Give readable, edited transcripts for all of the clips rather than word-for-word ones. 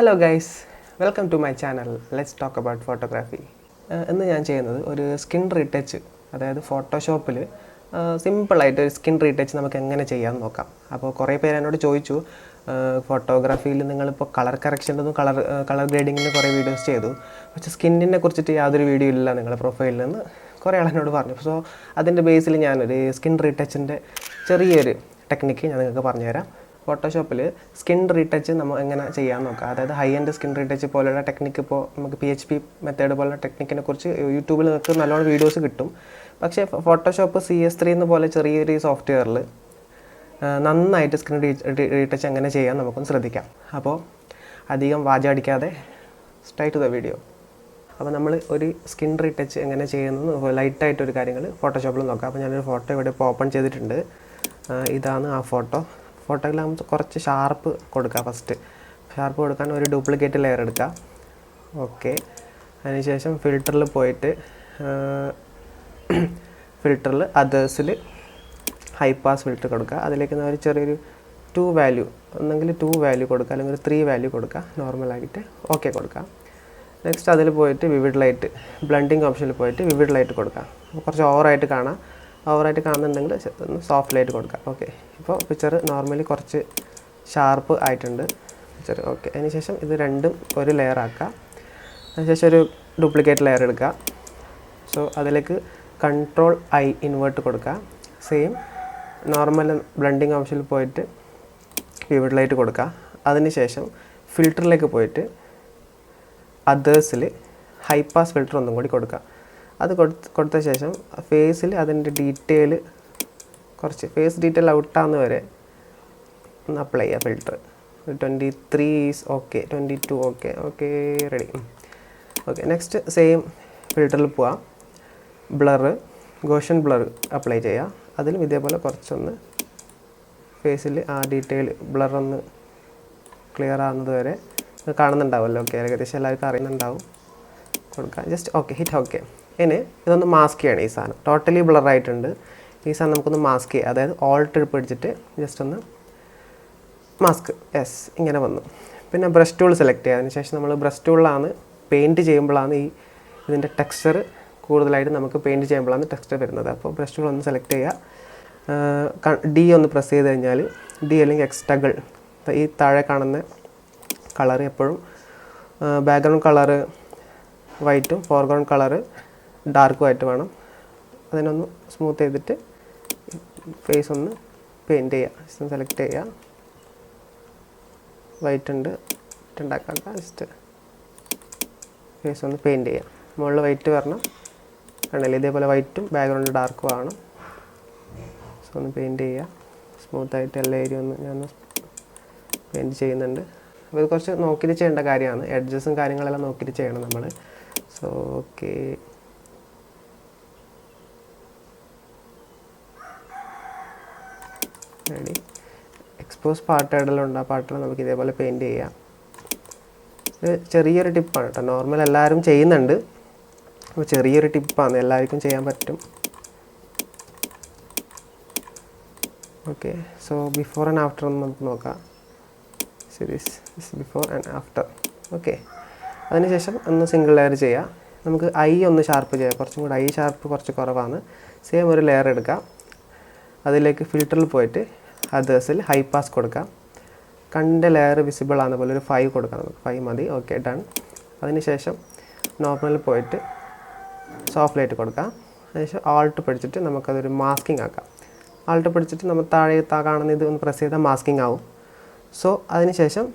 Hello guys, welcome to my channel. Let's talk about photography. ഇന്ന് ഞാൻ ചെയ്യുന്നത് ഒരു സ്കിൻ റീടച്ച്, അതായത് ഫോട്ടോഷോപ്പിൽ സിമ്പിളായിട്ട് ഒരു സ്കിൻ റീടച്ച് നമുക്ക് എങ്ങനെ ചെയ്യാമെന്ന് നോക്കാം. അപ്പോൾ കുറേ പേര് എന്നോട് ചോദിച്ചു, ഫോട്ടോഗ്രാഫിയിൽ നിങ്ങളിപ്പോൾ കളർ കറക്ഷൻ്റെതും കളർ ഗ്രേഡിങ്ങിന് കുറേ വീഡിയോസ് ചെയ്തു, പക്ഷേ സ്കിന്നിനെ കുറിച്ചിട്ട് യാതൊരു വീഡിയോ ഇല്ല നിങ്ങളുടെ പ്രൊഫൈലിൽ നിന്ന് കുറേ ആളെന്നോട് പറഞ്ഞു. സോ അതിൻ്റെ ബേസിൽ ഞാനൊരു സ്കിൻ റീടച്ചിൻ്റെ ചെറിയൊരു ടെക്നിക്ക് ഞാൻ നിങ്ങൾക്ക് പറഞ്ഞുതരാം. ഫോട്ടോഷോപ്പിൽ സ്കിൻ റീടച്ച് നമ്മൾ എങ്ങനെ ചെയ്യാമെന്ന് നോക്കാം. അതായത് ഹൈ എൻഡ് സ്കിൻ റീടച്ച് പോലെയുള്ള ടെക്നിക്ക് ഇപ്പോൾ നമുക്ക് PHP മെത്തേഡ് പോലുള്ള ടെക്നിക്കിനെ കുറിച്ച് യൂട്യൂബിൽ നിങ്ങൾക്ക് നല്ലോണം വീഡിയോസ് കിട്ടും. പക്ഷേ ഫോട്ടോഷോപ്പ് CS3 എന്ന പോലെ ചെറിയൊരു സോഫ്റ്റ്വെയറിൽ നന്നായിട്ട് സ്കിൻ റീടച്ച് എങ്ങനെ ചെയ്യാൻ നമുക്കൊന്ന് ശ്രദ്ധിക്കാം. അപ്പോൾ അധികം വാചടിക്കാതെ സ്ട്രൈറ്റ് ടു ദ വീഡിയോ. അപ്പോൾ നമ്മൾ ഒരു സ്കിൻ റീടച്ച് എങ്ങനെ ചെയ്യുന്നത് ലൈറ്റായിട്ടൊരു കാര്യങ്ങൾ ഫോട്ടോഷോപ്പിൽ നോക്കാം. അപ്പോൾ ഞാനൊരു ഫോട്ടോ ഇവിടെ ഇപ്പോൾ ഓപ്പൺ ചെയ്തിട്ടുണ്ട്. ഇതാണ് ആ ഫോട്ടോയിൽ നമുക്ക് കുറച്ച് ഷാർപ്പ് കൊടുക്കുക. ഫസ്റ്റ് ഷാർപ്പ് കൊടുക്കാൻ ഒരു ഡ്യൂപ്ലിക്കേറ്റ് ലെയർ എടുക്കുക. ഓക്കെ, അതിനുശേഷം ഫിൽറ്ററിൽ പോയിട്ട് ഫിൽറ്ററിൽ അതേഴ്സിൽ ഹൈ പാസ് ഫിൽറ്റർ കൊടുക്കുക. അതിലേക്ക് ഒരു ചെറിയൊരു 2 വാല്യൂ, ഒന്നെങ്കിൽ 2 വാല്യൂ കൊടുക്കുക, അല്ലെങ്കിൽ ഒരു 3 വാല്യൂ കൊടുക്കുക. നോർമലായിട്ട് ഓക്കെ കൊടുക്കുക. നെക്സ്റ്റ് അതിൽ പോയിട്ട് വിവിഡ് ലൈറ്റ്, ബ്ലെൻഡിങ് ഓപ്ഷനിൽ പോയിട്ട് വിവിഡ് ലൈറ്റ് കൊടുക്കുക. അപ്പോൾ കുറച്ച് ഓവറായിട്ട് കാണുന്നുണ്ടെങ്കിൽ ഒന്ന് സോഫ്റ്റ് ലൈറ്റ് കൊടുക്കുക. ഓക്കെ, ഇപ്പോൾ പിക്ചർ നോർമലി കുറച്ച് ഷാർപ്പ് ആയിട്ടുണ്ട് പിക്ചർ. ഓക്കെ, അതിനുശേഷം ഇത് രണ്ടും ഒരു ലെയർ ആക്കുക. അതിനുശേഷം ഒരു ഡ്യൂപ്ലിക്കേറ്റ് ലെയർ എടുക്കുക. സോ അതിലേക്ക് Ctrl+I ഇൻവേർട്ട് കൊടുക്കുക. സെയിം നോർമൽ ബ്ലെൻഡിങ് ഓപ്ഷനിൽ പോയിട്ട് വിവിഡ് ലൈറ്റ് കൊടുക്കുക. അതിനുശേഷം ഫിൽറ്ററിലേക്ക് പോയിട്ട് അതേഴ്സിൽ ഹൈ പാസ് ഫിൽറ്റർ ഒന്നും കൂടി കൊടുക്കുക. അത് കൊടുത്ത ശേഷം ഫേസിൽ അതിൻ്റെ ഡീറ്റെയിൽ കുറച്ച് ഫേസ് ഡീറ്റെയിൽ ഔട്ടാകുന്ന വരെ ഒന്ന് അപ്ലൈ ചെയ്യുക filter. 23 is okay, 22 okay ready. Okay, next same ഫിൽറ്ററിൽ പോവാം. ഗോഷൻ ബ്ലർ അപ്ലൈ ചെയ്യുക. അതിലും ഇതേപോലെ കുറച്ചൊന്ന് ഫേസിൽ ആ ഡീറ്റെയിൽ ബ്ലറൊന്ന് ക്ലിയർ ആകുന്നത് വരെ കാണുന്നുണ്ടാവുമല്ലോ. ഓക്കെ, ഏകദേശം എല്ലാവർക്കും അറിയുന്നുണ്ടാവും. കൊടുക്കുക. Just okay, hit okay. ഇനി ഇതൊന്ന് മാസ്ക് ചെയ്യണം. ഈ സാധനം ടോട്ടലി ബ്ലറായിട്ടുണ്ട്. ഈ സാധനം നമുക്കൊന്ന് മാസ്ക് ചെയ്യുക. അതായത് ഓൾട്ട് പിടിച്ചിട്ട് ജസ്റ്റ് ഒന്ന് മാസ്ക്. യെസ്, ഇങ്ങനെ വന്നു. പിന്നെ ബ്രഷ് ടൂൾ സെലക്ട് ചെയ്യുക. അതിനുശേഷം നമ്മൾ ബ്രഷ് ടൂളിലാണ് പെയിൻറ്റ് ചെയ്യുമ്പോഴാണ് ഇതിൻ്റെ ടെക്സ്ചർ കൂടുതലായിട്ട് നമുക്ക് പെയിൻറ്റ് ചെയ്യുമ്പോഴാണ് ടെക്സ്ചർ വരുന്നത്. അപ്പോൾ ബ്രഷ് ടൂൾ ഒന്ന് സെലക്ട് ചെയ്യുക. D ഒന്ന് പ്രസ് ചെയ്ത് കഴിഞ്ഞാൽ D അല്ലെങ്കിൽ എക്സ്റ്റഗിൾ, ഈ താഴെ കാണുന്ന കളർ എപ്പോഴും ബാക്ക്ഗ്രൗണ്ട് കളറ് വൈറ്റും ഫോർഗ്രൗണ്ട് കളറ് ഡാർക്കും ആയിട്ട് വേണം. അതിനൊന്ന് സ്മൂത്ത് ചെയ്തിട്ട് ഫേസ് ഒന്ന് പെയിൻറ്റ് ചെയ്യുക. സെലക്ട് ചെയ്യുക. വൈറ്റ് ഉണ്ടാക്കാം. ജസ്റ്റ് ഫേസ് ഒന്ന് പെയിൻറ്റ് ചെയ്യുക. മുകളിൽ വൈറ്റ് വരണം. കണ്ടില്ലേ, ഇതേപോലെ വൈറ്റും ബാക്ക്ഗ്രൗണ്ട് ഡാർക്കും ആണ്. സോ ഒന്ന് പെയിൻറ്റ് ചെയ്യുക. സ്മൂത്തായിട്ട് എല്ലാ ഏരിയ ഒന്ന് ഞാൻ പെയിൻറ്റ് ചെയ്യുന്നുണ്ട്. അപ്പോൾ ഇത് കുറച്ച് നോക്കിയിട്ട് ചെയ്യേണ്ട കാര്യമാണ്. എഡ്ജസും കാര്യങ്ങളെല്ലാം നോക്കിയിട്ട് ചെയ്യണം നമ്മൾ. So okay, ready. എക്സ്പോസ് പാർട്ടുകളെല്ലാം ഉണ്ട്. ആ പാർട്ടുകൾ നമുക്ക് ഇതേപോലെ പെയിൻറ്റ് ചെയ്യാം. ഇത് ചെറിയൊരു ടിപ്പാണ് കേട്ടോ. നോർമൽ എല്ലാവരും ചെയ്യുന്നുണ്ട്. അപ്പോൾ ചെറിയൊരു ടിപ്പാണ്, എല്ലാവർക്കും ചെയ്യാൻ പറ്റും. Okay, so before and after ഒന്ന് നമുക്ക് നോക്കാം. This before and after. Okay, അതിനുശേഷം ഒന്ന് സിംഗിൾ ലെയർ ചെയ്യുക. നമുക്ക് ഐ ഒന്ന് ഷാർപ്പ് ചെയ്യാം. കുറച്ചും കൂടി ഐ ഷാർപ്പ് കുറച്ച് കുറവാണ്. സെയിം ഒരു ലെയർ എടുക്കുക. അതിലേക്ക് ഫിൽറ്ററിൽ പോയിട്ട് അതേഴ്സിൽ ഹൈ പാസ് കൊടുക്കാം. കണ്ട ലെയർ വിസിബിൾ ആകുന്ന പോലെ ഒരു 5 കൊടുക്കാം. നമുക്ക് 5 മതി. Okay, done. അതിനുശേഷം നോർമലിൽ പോയിട്ട് സോഫ്റ്റ് ലൈറ്റ് കൊടുക്കാം. അതിനുശേഷം ആൾട്ട് പിടിച്ചിട്ട് നമുക്കതൊരു മാസ്കിങ് ആക്കാം. ആൾട്ട് പിടിച്ചിട്ട് നമ്മൾ താഴെ കാണുന്ന ഇത് ഒന്ന് പ്രസ് ചെയ്താൽ മാസ്കിങ് ആവും. സോ അതിനുശേഷം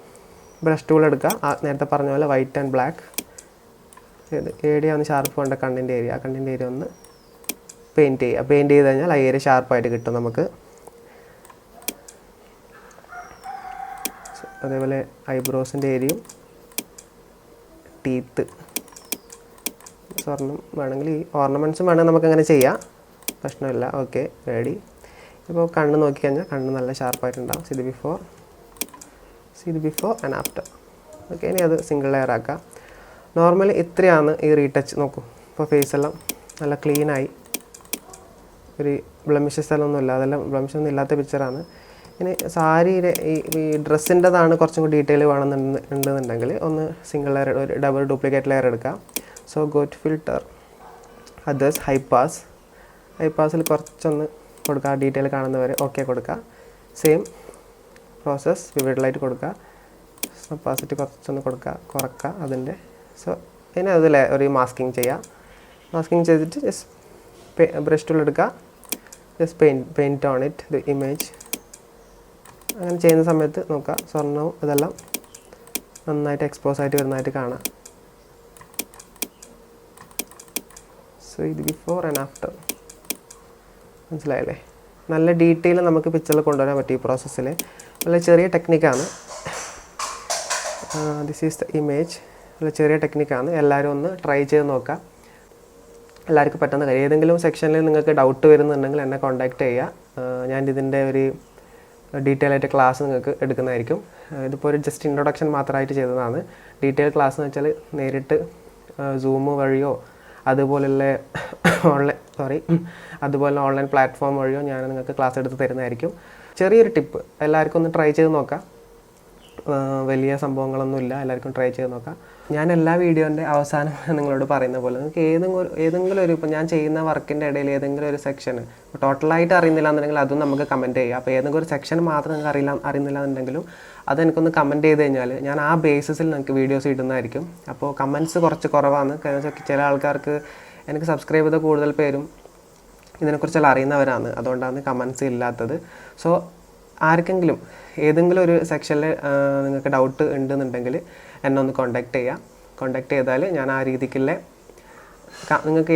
ബ്രഷ് ടൂൾ എടുക്കുക. നേരത്തെ പറഞ്ഞ പോലെ വൈറ്റ് ആൻഡ് ബ്ലാക്ക് ഏരിയ ഒന്ന് ഷാർപ്പ് വേണ്ട. കണ്ണിൻ്റെ ഏരിയ ഒന്ന് പെയിൻറ്റ് ചെയ്യുക. പെയിൻറ്റ് ചെയ്ത് കഴിഞ്ഞാൽ ആ ഏരിയ ഷാർപ്പായിട്ട് കിട്ടും നമുക്ക്. അതേപോലെ ഐബ്രോസിൻ്റെ ഏരിയയും ടീത്ത് സ്വർണം വേണമെങ്കിൽ ഈ ഓർണമെൻറ്റ്സും വേണമെങ്കിൽ നമുക്കങ്ങനെ ചെയ്യാം, പ്രശ്നമില്ല. Okay, ready. ഇപ്പോൾ കണ്ണ് നോക്കിക്കഴിഞ്ഞാൽ കണ്ണ് നല്ല ഷാർപ്പായിട്ടുണ്ടാവും. ഇത് ബിഫോർ ആൻഡ് ആഫ്റ്റർ. ഓക്കെ, ഇനി അത് സിംഗിൾ ലെയർ ആക്കാം. നോർമലി ഇത്രയാണ് ഈ റീടച്ച്. നോക്കൂ, ഇപ്പോൾ ഫേസെല്ലാം നല്ല ക്ലീനായി. ഒരു ബ്ലമിഷസ് എല്ലാം ഒന്നുമില്ല. അതെല്ലാം ബ്ലമിഷൊന്നും ഇല്ലാത്ത പിക്ചറാണ്. ഇനി സാരിയുടെ ഈ ഡ്രസ്സിൻ്റെതാണ് കുറച്ചും കൂടി ഡീറ്റെയിൽ വേണമെന്നുണ്ടെന്നുണ്ടെങ്കിൽ ഒന്ന് സിംഗിൾ ലെയർ ഒരു ഡബിൾ ഡ്യൂപ്ലിക്കേറ്റ് ലെയർ എടുക്കാം. So go to filter, others, high പാസിൽ കുറച്ചൊന്ന് കൊടുക്കുക, ഡീറ്റെയിൽ കാണുന്നവരെ ഓക്കെ കൊടുക്കുക. സെയിം പ്രോസസ്സ് വിവിഡ് ലൈറ്റ് കൊടുക്കുക, ഒപ്പാസിറ്റി കുറച്ചൊന്ന് കുറക്കുക അതിൻ്റെ. സോ ഇനി അതിൽ ഒരു മാസ്കിങ് ചെയ്യുക. മാസ്കിങ് ചെയ്തിട്ട് ജസ്റ്റ് ബ്രഷ് ടൂൾ എടുക്കുക, just paint on it the image. അങ്ങനെ ചെയ്യുന്ന സമയത്ത് നോക്കുക സ്വർണ്ണവും ഇതെല്ലാം നന്നായിട്ട് എക്സ്പോസ് ആയിട്ട് വരുന്നതായിട്ട് കാണാം. സോ ഇത് ബിഫോർ ആൻഡ് ആഫ്റ്റർ, മനസ്സിലായല്ലേ? നല്ല ഡീറ്റെയിൽ നമുക്ക് പിക്ചറിൽ കൊണ്ടുവരാൻ പറ്റും ഈ പ്രോസസ്സിൽ. നല്ല ചെറിയ ടെക്നിക്കാണ്. This is the image. നല്ല ചെറിയ ടെക്നിക്കാണ്, എല്ലാവരും ഒന്ന് ട്രൈ ചെയ്ത് നോക്കാം. എല്ലാവർക്കും പറ്റുന്ന കാര്യം. ഏതെങ്കിലും സെക്ഷനിൽ നിങ്ങൾക്ക് ഡൗട്ട് വരുന്നുണ്ടെങ്കിൽ എന്നെ കോൺടാക്റ്റ് ചെയ്യുക. ഞാൻ ഇതിൻ്റെ ഒരു ഡീറ്റെയിൽ ആയിട്ട് ക്ലാസ് നിങ്ങൾക്ക് എടുക്കുന്നതായിരിക്കും. ഇതിപ്പോൾ ഒരു ജസ്റ്റ് ഇൻട്രൊഡക്ഷൻ മാത്രമായിട്ട് ചെയ്തതാണ്. ഡീറ്റെയിൽ ക്ലാസ് എന്ന് വെച്ചാൽ നേരിട്ട് സൂം വഴിയോ അതുപോലുള്ള ഓൺലൈൻ പ്ലാറ്റ്ഫോം വഴിയോ ഞാൻ നിങ്ങൾക്ക് ക്ലാസ് എടുത്ത് തരുന്നതായിരിക്കും. ചെറിയൊരു ടിപ്പ്, എല്ലാവർക്കും ഒന്ന് ട്രൈ ചെയ്ത് നോക്കാം. വലിയ സംഭവങ്ങളൊന്നുമില്ല, എല്ലാവർക്കും ട്രൈ ചെയ്ത് നോക്കാം. ഞാൻ എല്ലാ വീഡിയോൻ്റെ അവസാനം നിങ്ങളോട് പറയുന്ന പോലെ നിങ്ങൾക്ക് ഏതെങ്കിലും ഒരു ഇപ്പോൾ ഞാൻ ചെയ്യുന്ന വർക്കിൻ്റെ ഇടയിൽ ഏതെങ്കിലും ഒരു സെക്ഷൻ ടോട്ടലായിട്ട് അറിയുന്നില്ല എന്നുണ്ടെങ്കിൽ അതും നമുക്ക് കമൻറ്റ് ചെയ്യാം. അപ്പോൾ ഏതെങ്കിലും ഒരു സെക്ഷൻ മാത്രം നിങ്ങൾക്ക് അറിയുന്നില്ല എന്നുണ്ടെങ്കിലും അതെനിക്കൊന്ന് കമൻറ്റ് ചെയ്ത് കഴിഞ്ഞാൽ ഞാൻ ആ ബേസിസിൽ നിങ്ങൾക്ക് വീഡിയോസ് ഇടുന്നതായിരിക്കും. അപ്പോൾ കമൻറ്റ്സ് കുറച്ച് കുറവാണ്. കാരണം ചില ആൾക്കാർക്ക് എനിക്ക് സബ്സ്ക്രൈബ് ചെയ്ത കൂടുതൽ പേരും ഇതിനെക്കുറിച്ചെല്ലാം അറിയുന്നവരാണ്, അതുകൊണ്ടാണ് കമൻറ്റ്സ് ഇല്ലാത്തത്. സോ ആർക്കെങ്കിലും ഏതെങ്കിലും ഒരു സെക്ഷനിൽ നിങ്ങൾക്ക് ഡൗട്ട് ഉണ്ടെന്നുണ്ടെങ്കിൽ എന്നെ ഒന്ന് കോൺടാക്റ്റ് ചെയ്യാം. കോൺടാക്റ്റ് ചെയ്താൽ ഞാൻ ആ രീതിക്കുള്ള നിങ്ങൾക്ക്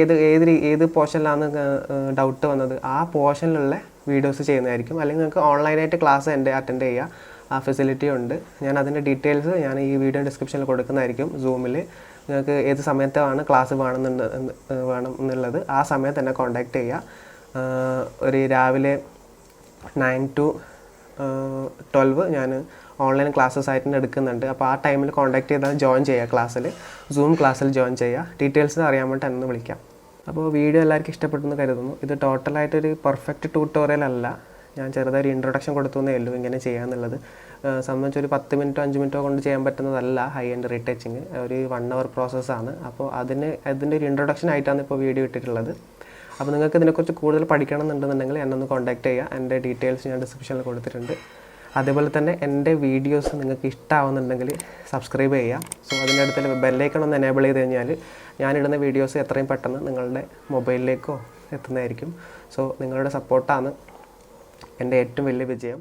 ഏത് പോർഷനിലാണ് ഡൗട്ട് വന്നത് ആ പോർഷനിലുള്ള വീഡിയോസ് ചെയ്യുന്നതായിരിക്കും. അല്ലെങ്കിൽ നിങ്ങൾക്ക് ഓൺലൈനായിട്ട് ക്ലാസ് അറ്റൻഡ് ചെയ്യുക, ആ ഫെസിലിറ്റി ഉണ്ട്. ഞാൻ അതിൻ്റെ ഡീറ്റെയിൽസ് ഞാൻ ഈ വീഡിയോ ഡിസ്ക്രിപ്ഷനിൽ കൊടുക്കുന്നതായിരിക്കും. സൂമിൽ നിങ്ങൾക്ക് ഏത് സമയത്താണ് ക്ലാസ് വേണം എന്നുള്ളത് ആ സമയത്ത് എന്നെ കോൺടാക്റ്റ് ചെയ്യുക. ഒരു രാവിലെ 9 to 12 ഞാൻ ഓൺലൈൻ ക്ലാസ്സസ് ആയിട്ട് എടുക്കുന്നുണ്ട്. അപ്പോൾ ആ ടൈമിൽ കോൺടാക്ട് ചെയ്താൽ ജോയിൻ ചെയ്യുക, ക്ലാസ്സിൽ സൂം ക്ലാസ്സിൽ ജോയിൻ ചെയ്യുക. ഡീറ്റെയിൽസ് അറിയാൻ വേണ്ടി എന്നെ വിളിക്കാം. അപ്പോൾ വീഡിയോ എല്ലാവർക്കും ഇഷ്ടപ്പെട്ടെന്ന് കരുതുന്നു. ഇത് ടോട്ടലായിട്ടൊരു പെർഫെക്റ്റ് ട്യൂട്ടോറിയൽ അല്ല, ഞാൻ ചെറുതായി ഒരു ഇൻട്രൊഡക്ഷൻ കൊടുത്തേ ഉള്ളൂ ഇങ്ങനെ ചെയ്യാന്നുള്ളത്. സംബന്ധിച്ച് ഒരു 10 മിനിറ്റോ 5 മിനിറ്റോ കൊണ്ട് ചെയ്യാൻ പറ്റുന്നതല്ല ഹൈ എൻഡ് റീടച്ചിങ്, ഒരു 1 hour പ്രോസസ്സാണ്. അപ്പോൾ അതിൻ്റെ ഒരു ഇൻട്രൊഡക്ഷൻ ആയിട്ടാണ് ഇപ്പോൾ വീഡിയോ ഇട്ടിട്ടുള്ളത്. അപ്പോൾ നിങ്ങൾക്ക് ഇതിനെക്കുറിച്ച് കൂടുതൽ പഠിക്കണം എന്നുണ്ടെന്നുണ്ടെങ്കിൽ എന്നെ ഒന്ന് കോൺടാക്ട് ചെയ്യുക. എൻ്റെ ഡീറ്റെയിൽസ് ഞാൻ ഡിസ്ക്രിപ്ഷനിൽ കൊടുത്തിട്ടുണ്ട്. അതേപോലെ തന്നെ എൻ്റെ വീഡിയോസ് നിങ്ങൾക്ക് ഇഷ്ടമാവുന്നുണ്ടെങ്കിൽ സബ്സ്ക്രൈബ് ചെയ്യുക. സോ അതിൻ്റെ അടുത്തുള്ള ബെല്ലൈക്കൺ ഒന്ന് എനേബിൾ ചെയ്ത് കഴിഞ്ഞാൽ ഞാനിടുന്ന വീഡിയോസ് എത്രയും പെട്ടെന്ന് നിങ്ങളുടെ മൊബൈലിലേക്കോ എത്തുന്നതായിരിക്കും. സോ നിങ്ങളുടെ സപ്പോർട്ടാണ് എൻ്റെ ഏറ്റവും വലിയ വിജയം.